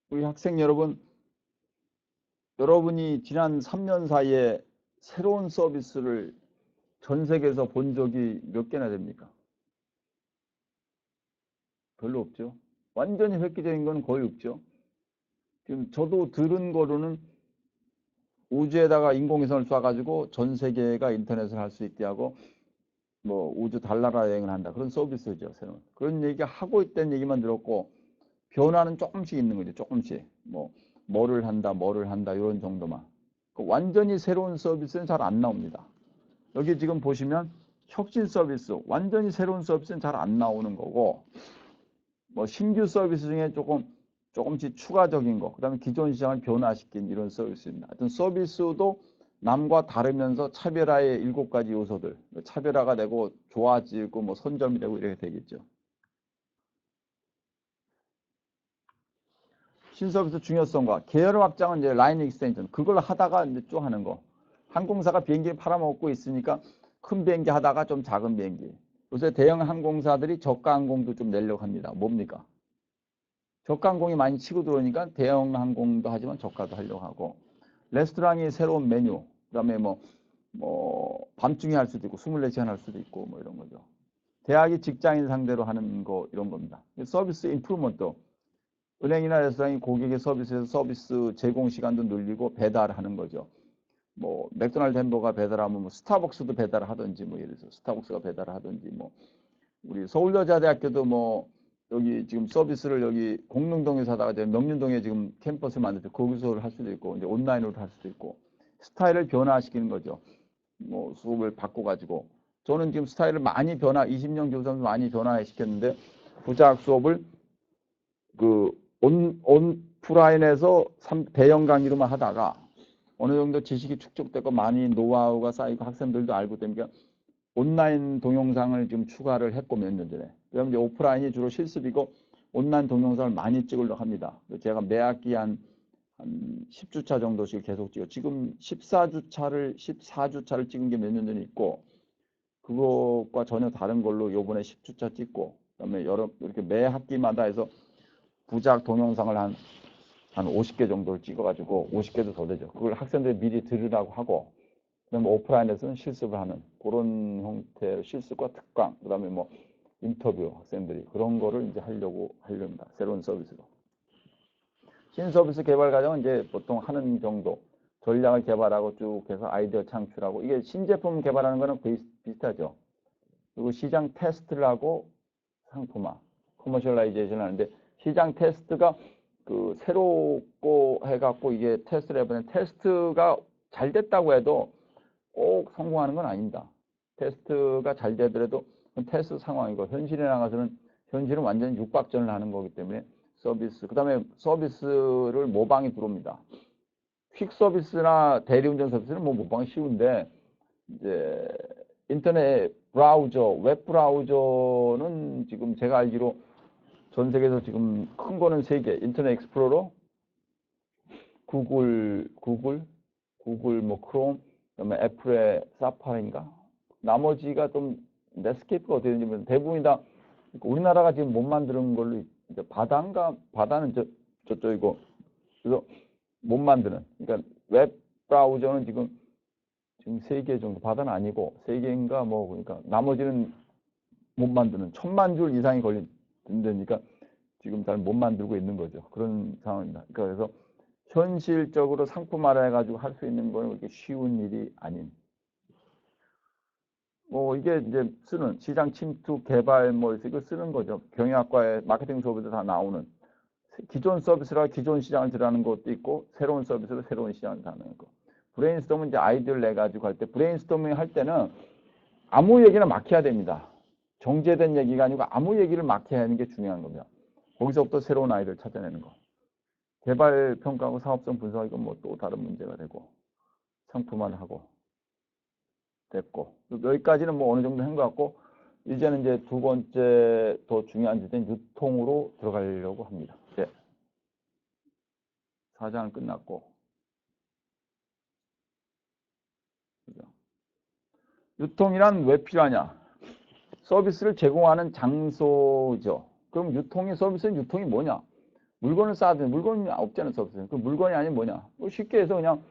우리 학생 여러분, 여러분이 지난 3년 사이에 새로운 서비스를 전 세계에서 본 적이 몇 개나 됩니까? 별로 없죠. 완전히 획기적인 건 거의 없죠. 지금 저도 들은 거로는 우주에다가 인공위성을 쏴가지고 전 세계가 인터넷을 할 수 있게 하고 뭐 우주 달나라 여행을 한다. 그런 서비스죠, 새로운. 그런 얘기 하고 있다는 얘기만 들었고 변화는 조금씩 있는 거죠. 조금씩. 뭐를 한다 이런 정도만. 완전히 새로운 서비스는 잘 안 나옵니다. 여기 지금 보시면 혁신 서비스, 완전히 새로운 서비스는 잘 안 나오는 거고, 뭐 신규 서비스 중에 조금씩 추가적인 거, 그다음에 기존 시장을 변화시킨 이런 서비스입니다. 하여튼 서비스도 남과 다르면서 차별화의 7가지 요소들, 차별화가 되고 좋아지고 뭐 선점이 되고 이렇게 되겠죠. 신서비스 중요성과 계열 확장은 이제 라인 익스텐션, 그걸 하다가 이제 쭉 하는 거. 항공사가 비행기 팔아먹고 있으니까 큰 비행기 하다가 좀 작은 비행기. 요새 대형 항공사들이 저가 항공도 좀 내려고 합니다. 뭡니까? 저가 항공이 많이 치고 들어오니까 대형 항공도 하지만 저가도 하려고 하고, 레스토랑이 새로운 메뉴, 그다음에 밤중에 할 수도 있고 24시간 할 수도 있고 뭐 이런 거죠. 대학이 직장인 상대로 하는 거 이런 겁니다. 서비스 인프루먼트, 은행이나 레스토랑이 고객의 서비스에서 서비스 제공 시간도 늘리고 배달하는 거죠. 뭐 맥도날드 햄버거 배달하면 뭐 스타벅스도 배달을 하든지 뭐 예를 들어서 스타벅스가 배달을 하든지 뭐 우리 서울여자대학교도 뭐 여기 지금 서비스를 여기 공릉동에서 하다가 이제 명륜동에 지금 캠퍼스를 만들때 거기서 할 수도 있고 이제 온라인으로 할 수도 있고 스타일을 변화시키는 거죠. 뭐 수업을 바꿔 가지고 저는 지금 스타일을 많이 20년 교수님 많이 변화시켰는데 부작 수업을 그 온프라인에서 대형 강의로만 하다가 어느 정도 지식이 축적되고 많이 노하우가 쌓이고 학생들도 알고 되니까 온라인 동영상을 지금 추가를 했고 몇 년 전에. 그다음에 이제 오프라인이 주로 실습이고 온라인 동영상을 많이 찍으려고 합니다. 제가 매 학기 한 10주차 정도씩 계속 찍어. 지금 14주차를 찍은 게 몇 년 전에 있고 그것과 전혀 다른 걸로 요번에 10주차 찍고 그다음에 이렇게 매 학기마다 해서 부작 동영상을 한 50개 정도를 찍어가지고 50개도 더 되죠. 그걸 학생들이 미리 들으라고 하고 그다음에 오프라인에서는 실습을 하는 그런 형태의 실습과 특강 그다음에 뭐 인터뷰 학생들이 그런 거를 이제 하려고 합니다. 새로운 서비스로. 신서비스 개발 과정은 이제 보통 하는 정도 전략을 개발하고 쭉 해서 아이디어 창출하고 이게 신제품 개발하는 거는 비슷하죠. 그리고 시장 테스트를 하고 상품화, 커머셜라이제이션 하는데 시장 테스트가 그 새롭고 해갖고 이게 테스트를 해보면 테스트가 잘 됐다고 해도 꼭 성공하는 건 아닙니다. 테스트가 잘 되더라도 테스트 상황이고 현실에 나가서는 현실은 완전히 육박전을 하는 거기 때문에 그 다음에 서비스를 모방이 들어옵니다. 퀵 서비스나 대리운전 서비스는 뭐 모방이 쉬운데 이제 인터넷 브라우저, 웹 브라우저는 지금 제가 알기로 전 세계에서 지금 큰 거는 3개, 인터넷 익스플로러, 구글 뭐 크롬, 그다음에 애플의 사파리인가? 나머지가 좀 넷스케이프가 어떻게 되는지 모르겠는데 대부분이 다 우리나라가 지금 못 만드는 걸로 이제 바다는 저쪽이고 그래서 못 만드는 그러니까 웹 브라우저는 지금 3개 정도 바다는 아니고 3개인가 뭐 그러니까 나머지는 못 만드는 1000만 줄 이상이 걸린다니까 지금 잘 못 만들고 있는 거죠. 그런 상황입니다. 그래서 현실적으로 상품화를 해가지고 할 수 있는 건 그렇게 쉬운 일이 아닌. 뭐 이게 이제 쓰는 시장 침투 개발 뭐 이거 쓰는 거죠. 경영학과의 마케팅 수업에도 다 나오는 기존 서비스라 기존 시장을 들어가는 것도 있고 새로운 서비스로 새로운 시장을 들어가는 거. 브레인스토밍은 이제 아이디어를 내 가지고 할 때 브레인스토밍 할 때는 아무 얘기나 막 해야 됩니다. 정제된 얘기가 아니고 아무 얘기를 막 해야 하는 게 중요한 겁니다. 거기서부터 새로운 아이디어를 찾아내는 거. 개발 평가하고 사업성 분석 이건 뭐 또 다른 문제가 되고 상품화를 하고 됐고 여기까지는 뭐 어느 정도 한 것 같고 이제는 이제 두 번째 더 중요한 주제는 유통으로 들어가려고 합니다. 네. 4장은 끝났고 유통이란 왜 필요하냐? 서비스를 제공하는 장소죠. 그럼 서비스는 유통이 뭐냐? 물건을 쌓아두는 물건이 없잖아요. 서비스는. 그 물건이 아니면 뭐냐? 쉽게 해서 그냥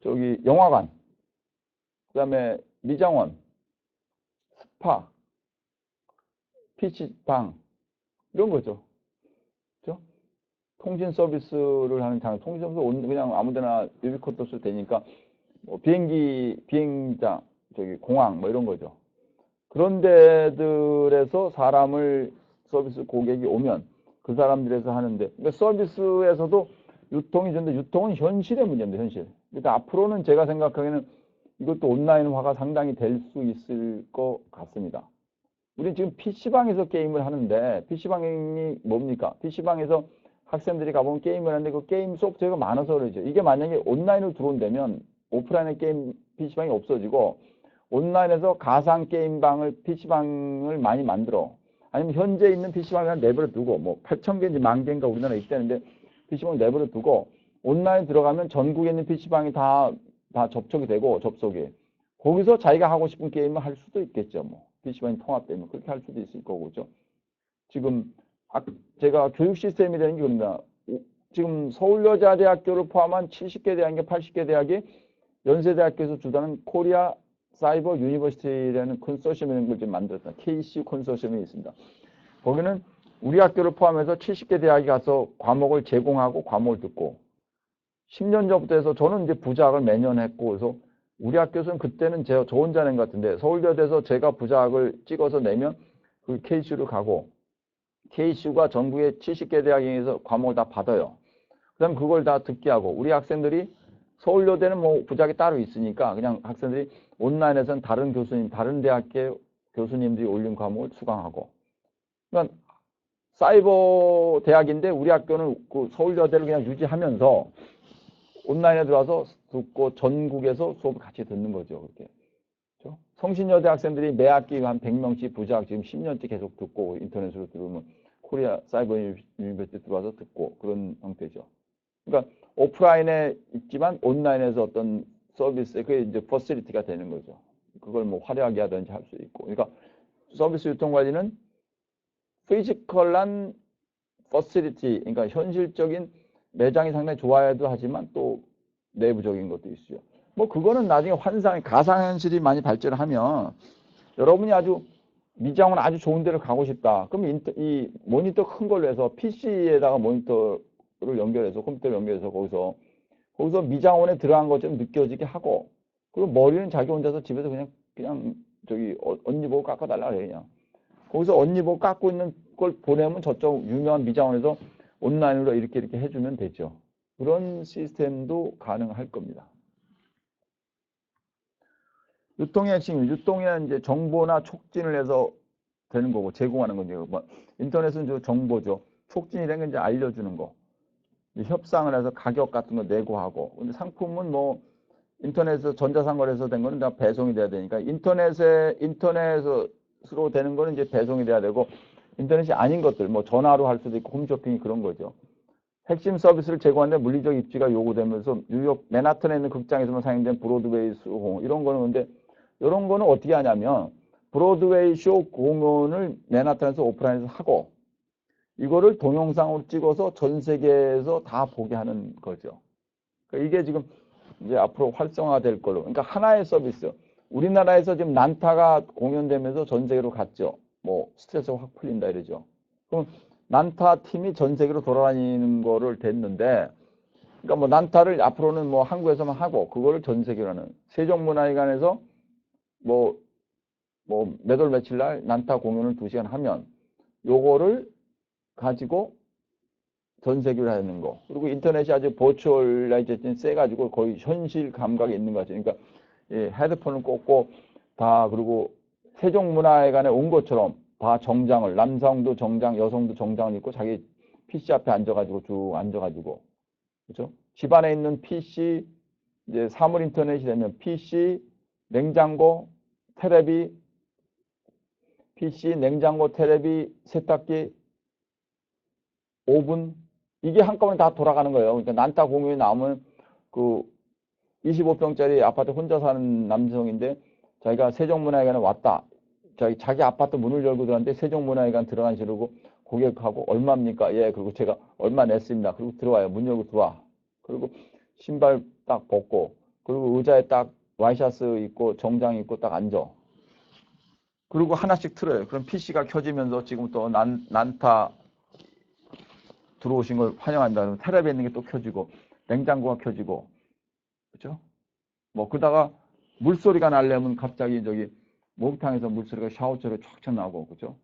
저기 영화관, 그다음에 미장원, 스파, PC방 이런 거죠. 그죠? 통신 서비스를 하는 장, 통신 서비스 그냥 아무데나 유비쿼터 써도 되니까 뭐 비행장, 저기 공항 뭐 이런 거죠. 그런 데들에서 사람을 서비스 고객이 오면 그 사람들에서 하는데, 그러니까 서비스에서도 유통이 있는데 유통은 현실의 문제입니다. 현실. 그러니까 앞으로는 제가 생각하기에는 이것도 온라인화가 상당히 될 수 있을 것 같습니다. 우리는 지금 PC방에서 게임을 하는데, PC방이 뭡니까? PC방에서 학생들이 가보면 게임을 하는데 그 게임 소프트웨어가 많아서 그러죠. 이게 만약에 온라인으로 들어온다면 오프라인의 게임 PC방이 없어지고 온라인에서 가상 게임방을 PC방을 많이 만들어. 아니면 현재 있는 PC방을 그냥 내버려 두고 뭐 8,000개인지 10,000개인가 우리나라에 있다는데 PC방을 내버려 두고 온라인 들어가면 전국에 있는 PC방이 다 접촉이 되고 접속이. 거기서 자기가 하고 싶은 게임을 할 수도 있겠죠. 뭐 PC방이 통합되면 그렇게 할 수도 있을 거고, 그죠? 지금 제가 교육 시스템이라는 게 그런가. 지금 서울여자대학교를 포함한 70개 대학인가 80개 대학이 연세대학교에서 주도하는 코리아 사이버 유니버시티라는 컨소시엄이라는 걸 좀 만들었다. KC 컨소시엄이 있습니다. 거기는 우리 학교를 포함해서 70개 대학이 가서 과목을 제공하고 과목을 듣고 10년 전부터 해서 저는 이제 부작을 매년 했고, 그래서 우리 학교에서는 그때는 저 혼자 낸 것 같은데 서울여대에서 제가 부작을 찍어서 내면 그 KC로 가고 KC가 전국의 70개 대학에서 과목을 다 받아요. 그다음 그걸 다 듣게 하고 우리 학생들이 서울여대는 뭐 부작이 따로 있으니까 그냥 학생들이 온라인에서는 다른 교수님, 다른 대학교 교수님들이 올린 과목을 수강하고. 그러니까 사이버 대학인데 우리 학교는 그 서울여대를 그냥 유지하면서 온라인에 들어와서 듣고 전국에서 수업을 같이 듣는 거죠. 그렇게. 그렇죠? 성신여대 학생들이 매 학기 한 100명씩 부작 지금 10년째 계속 듣고 인터넷으로 들으면 코리아 사이버 유니버시티 들어와서 듣고 그런 형태죠. 그러니까 오프라인에 있지만 온라인에서 어떤 서비스에 그게 이제 퍼실리티가 되는 거죠. 그걸 뭐 화려하게 하든지 할 수 있고. 그러니까 서비스 유통 관리는 피지컬한 퍼실리티, 그러니까 현실적인 매장이 상당히 좋아야도 하지만 또 내부적인 것도 있어요. 뭐 그거는 나중에 환상, 가상현실이 많이 발전을 하면 여러분이 아주 미장원 아주 좋은 데를 가고 싶다. 그럼 이 모니터 큰 걸로 해서 PC에다가 모니터를 연결해서 컴퓨터를 연결해서 거기서 미장원에 들어간 것처럼 느껴지게 하고, 그리고 머리는 자기 혼자서 집에서 그냥 저기 언니 보고 깎아달라 그래. 그냥 거기서 언니 보고 깎고 있는 걸 보내면 저쪽 유명한 미장원에서 온라인으로 이렇게 해주면 되죠. 그런 시스템도 가능할 겁니다. 유통의 핵심은 유통에는 이제 정보나 촉진을 해서 되는 거고 제공하는 거죠. 뭐 인터넷은 정보죠. 촉진이라는 게 이제 알려주는 거. 협상을 해서 가격 같은 거 내고 하고. 근데 상품은 뭐 인터넷에서 전자상거래에서 된 거는 다 배송이 돼야 되니까 인터넷으로 되는 거는 이제 배송이 돼야 되고, 인터넷이 아닌 것들 뭐 전화로 할 수도 있고 홈쇼핑이 그런 거죠. 핵심 서비스를 제공하는데 물리적 입지가 요구되면서 뉴욕 맨하튼에 있는 극장에서만 상영된 브로드웨이 쇼 이런 거는, 근데 이런 거는 어떻게 하냐면 브로드웨이 쇼 공연을 맨하튼에서 오프라인에서 하고 이거를 동영상으로 찍어서 전 세계에서 다 보게 하는 거죠. 그러니까 이게 지금 이제 앞으로 활성화될 걸로. 그러니까 하나의 서비스. 우리나라에서 지금 난타가 공연되면서 전 세계로 갔죠. 뭐 스트레스가 확 풀린다 이러죠. 그럼 난타 팀이 전 세계로 돌아다니는 거를 됐는데, 그러니까 뭐 난타를 앞으로는 뭐 한국에서만 하고 그거를 전 세계로 하는, 세종문화회관에서 뭐 몇 월 며칠 날 난타 공연을 2시간 하면 요거를 가지고 전 세계로 하는 거. 그리고 인터넷이 아주 버추얼라이제이션이 세가지고 거의 현실 감각이 있는 거죠. 그러니까 헤드폰을 꽂고 다, 그리고 세종문화회관에 온 것처럼 다 정장을, 남성도 정장, 여성도 정장을 입고 자기 PC 앞에 앉아가지고 쭉 앉아가지고, 그렇죠? 집안에 있는 PC, 이제 사물 인터넷이 되면 PC, 냉장고, 테레비, PC, 냉장고, 테레비, 세탁기, 오븐, 이게 한꺼번에 다 돌아가는 거예요. 그러니까 난타 공연이 나오면 그 25평짜리 아파트 혼자 사는 남성인데 자기가 세종문화회관에 왔다. 자기 아파트 문을 열고 들어갔는데 세종문화회관 들어가시려고 고객하고 얼마입니까? 예, 그리고 제가 얼마 냈습니다. 그리고 들어와요. 문 열고 들어와. 그리고 신발 딱 벗고, 그리고 의자에 딱 와이셔츠 입고 정장 입고 딱 앉아. 그리고 하나씩 틀어요. 그럼 PC가 켜지면서 지금 또 난타 들어오신 걸 환영한다. 텔레비에 있는 게 또 켜지고, 냉장고가 켜지고, 그죠? 뭐, 그러다가 물소리가 나려면 갑자기 저기 목욕탕에서 물소리가 샤워처럼 촥촥 나오고, 그죠?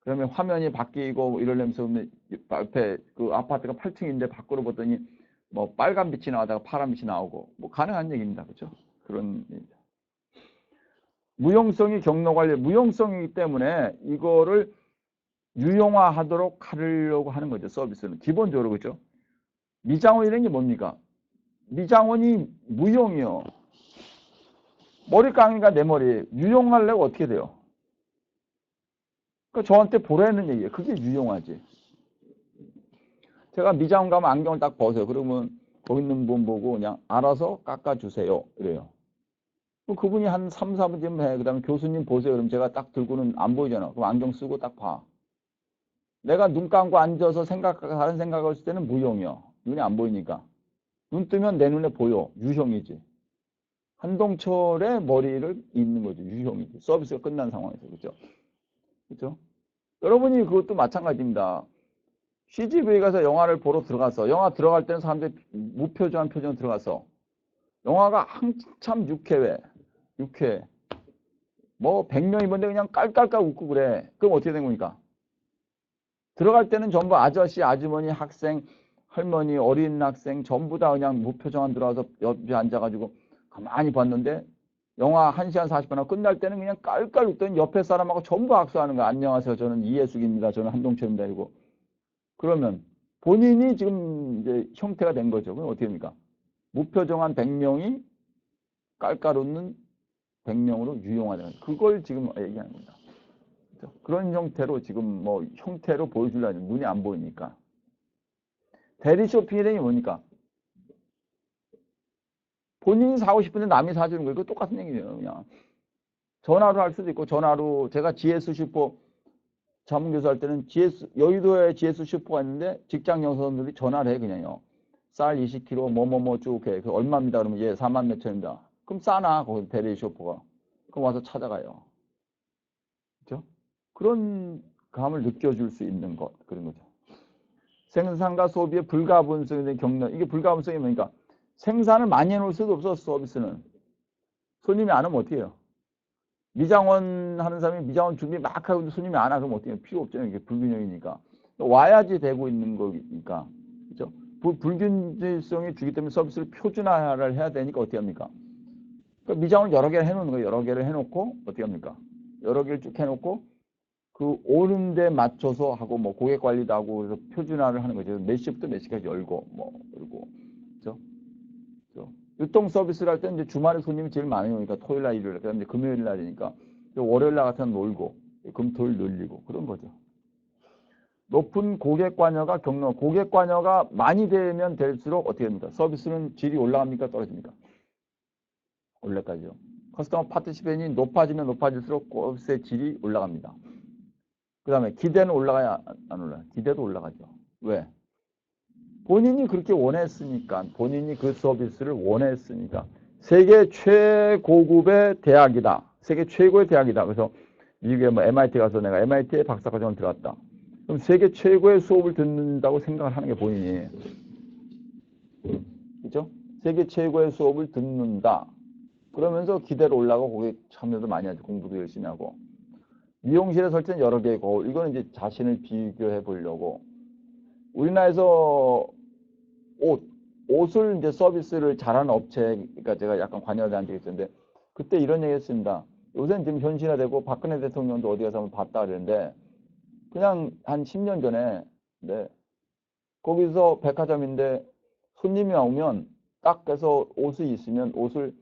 그러면 화면이 바뀌고 이러면서 옆에 그 아파트가 8층인데 밖으로 보더니 뭐 빨간 빛이 나오다가 파란 빛이 나오고 뭐 가능한 얘기입니다. 그죠? 그런 얘기입니다. 무용성이 경로관리, 무용성이기 때문에 이거를 유용화하도록 하려고 하는 거죠. 서비스는. 기본적으로, 그죠? 미장원이라는 게 뭡니까? 미장원이 무용이요. 머리 깡이가 내 머리에 유용하려고 어떻게 돼요? 그러니까 저한테 보라는 얘기예요. 그게 유용하지. 제가 미장원 가면 안경을 딱 벗어요. 그러면 거기 있는 분 보고 그냥 알아서 깎아주세요. 이래요. 그분이 한 3, 4분쯤 해. 그 다음에 교수님 보세요. 그럼 제가 딱 들고는 안 보이잖아. 그럼 안경 쓰고 딱 봐. 내가 눈 감고 앉아서 다른 생각을 했을 때는 무용이요. 눈이 안 보이니까. 눈 뜨면 내 눈에 보여. 유형이지. 한동철의 머리를 잇는 거죠. 유형이지. 서비스가 끝난 상황에서. 그죠? 그죠? 여러분이 그것도 마찬가지입니다. CGV에 가서 영화를 보러 들어갔어. 영화 들어갈 때는 사람들이 무표정한 표정으로 들어갔어. 영화가 한참 6회. 뭐 100명이 본데 그냥 깔깔깔 웃고 그래. 그럼 어떻게 된 겁니까? 들어갈 때는 전부 아저씨, 아주머니, 학생, 할머니, 어린 학생 전부 다 그냥 무표정한 들어와서 옆에 앉아가지고 가만히 봤는데 영화 1시간 40분 하고 끝날 때는 그냥 깔깔 웃더니 옆에 사람하고 전부 악수하는 거야. 안녕하세요. 저는 이해숙입니다. 저는 한동철입니다. 이고 그러면 본인이 지금 이제 형태가 된 거죠. 그럼 어떻게 됩니까? 무표정한 100명이 깔깔 웃는 100명으로 유용하다는 그걸 지금 얘기하는 겁니다. 그런 형태로 지금 뭐 형태로 보여주려는 눈이 안 보이니까. 대리 쇼핑이라는 게 뭡니까? 본인이 사고 싶은데 남이 사주는 거예요. 그거 똑같은 얘기예요. 그냥 전화로 할 수도 있고 전화로 제가 GS 슈퍼 자문교수 할 때는 여의도에 GS 슈퍼가 있는데 직장 여성들이 전화를 해 그냥요. 쌀 20kg 뭐뭐뭐 쭉 해. 그 얼마입니다. 그러면 예 4만 몇 천입니다. 그럼 싸나 거기 대리 슈퍼가. 그럼 와서 찾아가요. 그렇죠? 그런 감을 느껴줄 수 있는 것 그런 거죠. 생산과 소비의 불가분성의 경로. 이게 불가분성이 뭐니까 생산을 많이 해놓을 수도 없어. 서비스는. 손님이 안 오면 어떻게 해요? 미장원 하는 사람이 미장원 준비 막 하고 손님이 안 와. 그러면 어떻게 해요? 필요 없잖아요. 이게 불균형이니까. 와야지 되고 있는 거니까. 그렇죠? 불균질성이 주기 때문에 서비스를 표준화를 해야 되니까 어떻게 합니까? 그러니까 미장원 여러 개를 해놓는 거예요. 여러 개를 해놓고 어떻게 합니까? 여러 개를 쭉 해놓고 그 오는 데 맞춰서 하고 뭐 고객 관리도 하고 그래서 표준화를 하는 거죠. 몇 시부터 몇 시까지 열고 뭐 그리고 그렇죠? 유통 서비스를 할 때는 이제 주말에 손님이 제일 많아요. 그러니까 토요일 날 일요일 날 그다음에 이제 금요일 날이니까 월요일 날 같은 놀고 금토일 늘리고 그런 거죠. 높은 고객 관여가 경로 고객 관여가 많이 되면 될수록 어떻게 됩니까? 서비스는 질이 올라갑니까? 떨어집니까? 올라가죠. 커스터머 파티시페이션이 높아지면 높아질수록 서비스의 질이 올라갑니다. 그 다음에 기대는 올라가야 안 올라가요? 기대도 올라가죠. 왜? 본인이 그렇게 원했으니까 본인이 그 서비스를 원했으니까 세계 최고급의 대학이다. 세계 최고의 대학이다. 그래서 미국에 뭐 MIT 가서 내가 MIT에 박사과정을 들어갔다. 그럼 세계 최고의 수업을 듣는다고 생각을 하는 게 본인이. 그죠? 세계 최고의 수업을 듣는다. 그러면서 기대로 올라가고 거기에 참여도 많이 하죠. 공부도 열심히 하고. 미용실에 설치는 여러 개의 거울. 이거는 이제 자신을 비교해 보려고. 우리나라에서 옷을 이제 서비스를 잘하는 업체가 제가 약간 관여를 한 적이 있었는데 그때 이런 얘기 했습니다. 요새는 지금 현실화되고 박근혜 대통령도 어디 가서 한번 봤다 그랬는데 그냥 한 10년 전에 네, 거기서 백화점인데 손님이 오면 딱 해서 옷이 있으면 옷을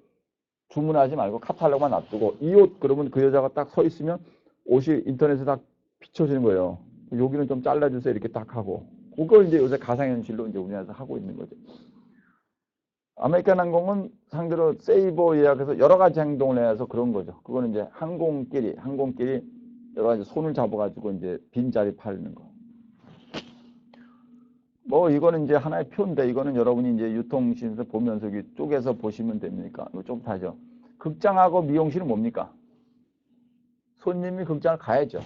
주문하지 말고 카탈로그만 놔두고 이 옷 그러면 그 여자가 딱 서 있으면 옷이 인터넷에 딱 비춰지는 거예요. 여기는 좀 잘라주세요 이렇게 딱 하고 그걸 이제 요새 가상현실로 이제 우리나라에서 하고 있는 거죠. 아메리칸 항공은 상대로 세이버 예약해서 여러 가지 행동을 해서 그런 거죠. 그거는 이제 항공끼리 여러 가지 손을 잡아가지고 이제 빈자리 팔는 거. 뭐 이거는 이제 하나의 표인데 이거는 여러분이 이제 유통신에서 보면서 여기 쪼개서 보시면 됩니까? 이거 좀 다죠. 극장하고 미용실은 뭡니까? 손님이 극장을 가야죠.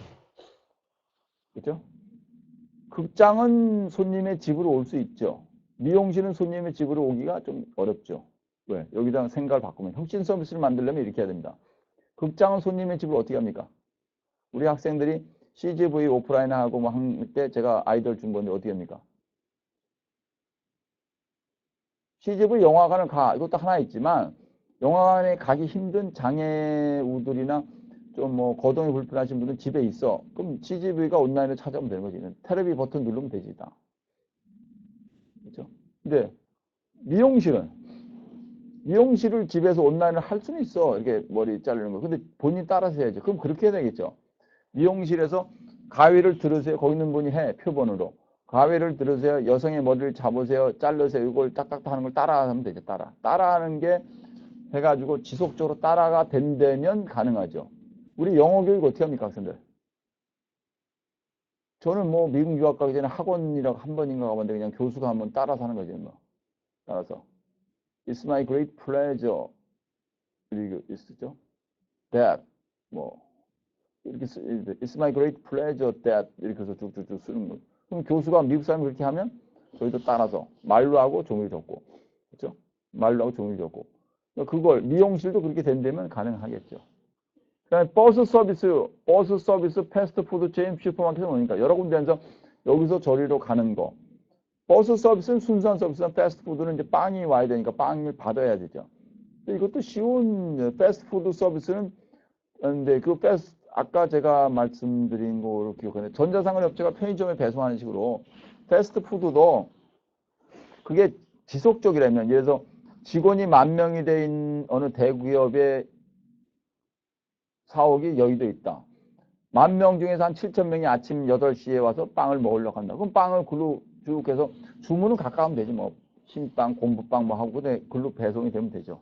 그죠? 극장은 손님의 집으로 올 수 있죠. 미용실은 손님의 집으로 오기가 좀 어렵죠. 왜? 여기다 생각을 바꾸면 혁신 서비스를 만들려면 이렇게 해야 됩니다. 극장은 손님의 집으로 어떻게 합니까? 우리 학생들이 CGV 오프라인 하고 뭐 할 때 제가 아이디어를 준 건데 어떻게 합니까? CGV 영화관을 가. 이것도 하나 있지만 영화관에 가기 힘든 장애우들이나 좀 뭐 거동이 불편하신 분들은 집에 있어. 그럼 CGV가 온라인으로 찾아오면 되는 거지. 테레비 버튼 누르면 되지. 다. 그렇죠? 근데 미용실을 집에서 온라인을 할 수는 있어. 이렇게 머리 자르는 거. 근데 본인 따라서 해야죠. 그럼 그렇게 해야 되겠죠. 미용실에서 가위를 들으세요. 거기 있는 분이 해. 표본으로. 가위를 들으세요. 여성의 머리를 잡으세요. 자르세요. 이걸 딱딱딱 하는 걸 따라하면 되죠. 따라하는 게 해가지고 지속적으로 따라가 된다면 가능하죠. 우리 영어 교육 어떻게 합니까, 학생들? 저는 뭐 미국 유학 가기 전에 학원이라고 한 번인가 가봤는데 그냥 교수가 한번 따라서 하는 거죠. 뭐. 따라서. It's my great pleasure. 이렇게 있었죠. That. 뭐. 이렇게 It's my great pleasure that. 이렇게 해서 쭉쭉쭉 쓰는 거예요. 그럼 교수가 미국 사람이 그렇게 하면 저희도 따라서 말로 하고 종이를 적고. 그렇죠? 말로 하고 종이를 적고. 그걸 미용실도 그렇게 된다면 가능하겠죠. 그다음에 버스 서비스, 패스트푸드 체인, 슈퍼마켓은 뭐니까 여러 군데에서 여기서 저리로 가는 거. 버스 서비스는 순수한 서비스나 패스트푸드는 이제 빵이 와야 되니까 빵을 받아야 되죠. 근데 이것도 쉬운 패스트푸드 서비스는 근데 아까 제가 말씀드린 거로 기억하는데 전자상거래업체가 편의점에 배송하는 식으로 패스트푸드도 그게 지속적이라면 예를 들어서 직원이 10,000명이 된 어느 대기업의 사옥이 여의도에 있다. 10,000명 중에서 한 7,000명이 아침 8시에 와서 빵을 먹으려고 한다. 그럼 빵을 글로 쭉 해서 주문은 가까우면 되지 뭐. 신빵, 공부빵 뭐 하고 글로 배송이 되면 되죠.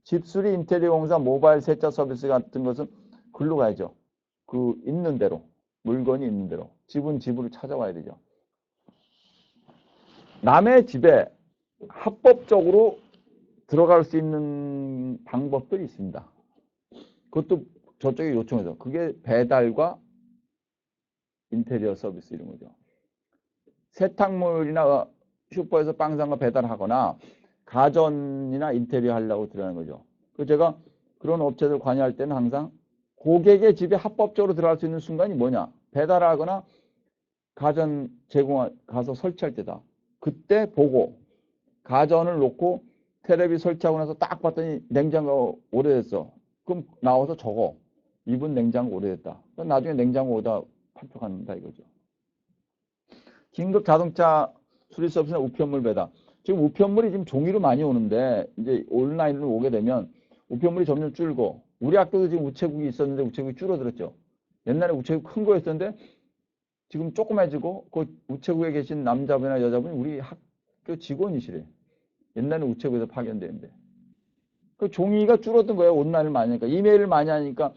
집수리, 인테리어 공사, 모바일 세차 서비스 같은 것은 글로 가야죠. 그 있는 대로. 물건이 있는 대로. 집은 집으로 찾아와야 되죠. 남의 집에 합법적으로 들어갈 수 있는 방법들이 있습니다. 그것도 저쪽에 요청해서 그게 배달과 인테리어 서비스 이런 거죠. 세탁물이나 슈퍼에서 빵 산 거 배달하거나 가전이나 인테리어 하려고 들어가는 거죠. 그래서 제가 그런 업체들 관여할 때는 항상 고객의 집에 합법적으로 들어갈 수 있는 순간이 뭐냐. 배달하거나 가전 가서 설치할 때다. 그때 보고 가전을 놓고 테레비 설치하고 나서 딱 봤더니 냉장고 오래됐어. 그럼 나와서 적어. 이분 냉장고 오래됐다. 그럼 나중에 냉장고 오다 팔표간다 이거죠. 긴급 자동차 수리 서비스나 우편물 배달. 지금 우편물이 지금 종이로 많이 오는데 이제 온라인으로 오게 되면 우편물이 점점 줄고 우리 학교도 지금 우체국이 있었는데 우체국이 줄어들었죠. 옛날에 우체국 큰 거였었는데 지금 조그매지고 그 우체국에 계신 남자분이나 여자분이 우리 학교 직원이시래. 옛날에 우체국에서 파견되는데. 그 종이가 줄어든 거예요. 온라인을 많이 하니까. 이메일을 많이 하니까.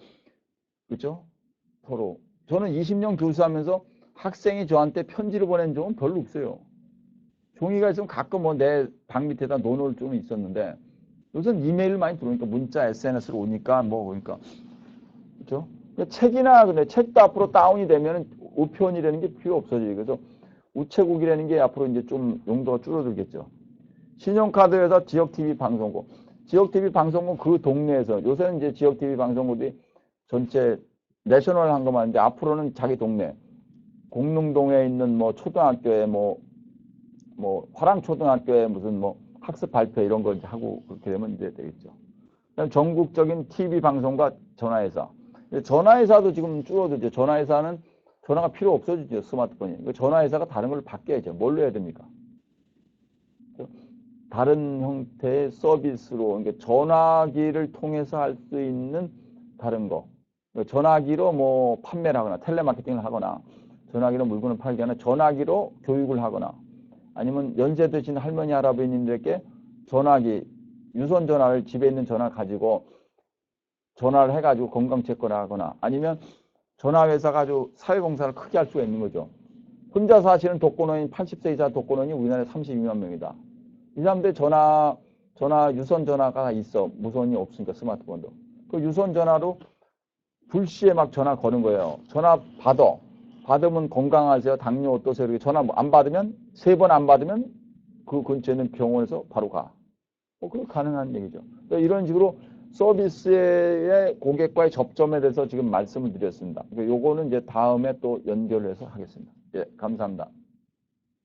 그죠? 서로. 저는 20년 교수하면서 학생이 저한테 편지를 보낸 적은 별로 없어요. 종이가 있으면 가끔 뭐 내 방 밑에다 놓을 좀 있었는데 요새는 이메일 많이 들어오니까 문자, SNS로 오니까 뭐 그러니까. 그죠? 책이나 근데 책도 앞으로 다운이 되면 우편이라는 게 필요 없어지죠. 그래서 우체국이라는 게 앞으로 이제 좀 용도가 줄어들겠죠. 신용카드 회사 지역TV 방송국. 지역TV 방송국 그 동네에서 요새는 이제 지역TV 방송국이 전체 내셔널 한 것만 인데 앞으로는 자기 동네 공릉동에 있는 뭐 초등학교에 뭐 화랑초등학교에 무슨 뭐 학습 발표 이런 거 이제 하고 그렇게 되면 이제 되겠죠. 그다음 전국적인 TV 방송과 전화회사. 전화회사도 지금 줄어들죠. 전화회사는 전화가 필요 없어지죠. 스마트폰이. 전화회사가 다른 걸 바뀌어야죠. 뭘로 해야 됩니까? 다른 형태의 서비스로 그러니까 전화기를 통해서 할 수 있는 다른 거. 전화기로 뭐 판매를 하거나 텔레마케팅을 하거나 전화기로 물건을 팔게 하나 전화기로 교육을 하거나 아니면 연세 드신 할머니 할아버님들께 전화기 유선 전화를 집에 있는 전화 가지고 전화를 해가지고 건강 체크를 하거나 아니면 전화회사가 아주 사회봉사를 크게 할 수가 있는 거죠. 혼자 사시는 독거노인 80세 이상 독거노인이 우리나라에 32만 명이다. 이 사람들 유선 전화가 있어. 무선이 없으니까 스마트폰도. 그 유선 전화로 불시에 막 전화 거는 거예요. 전화 받으면 건강하세요. 당뇨 어떠세요? 이렇게 전화 안 받으면 3번 안 받으면 그 근처에 있는 병원에서 바로 가. 그게 가능한 얘기죠. 그러니까 이런 식으로 서비스의 고객과의 접점에 대해서 지금 말씀을 드렸습니다. 요거는 이제 다음에 또 연결해서 하겠습니다. 예, 감사합니다.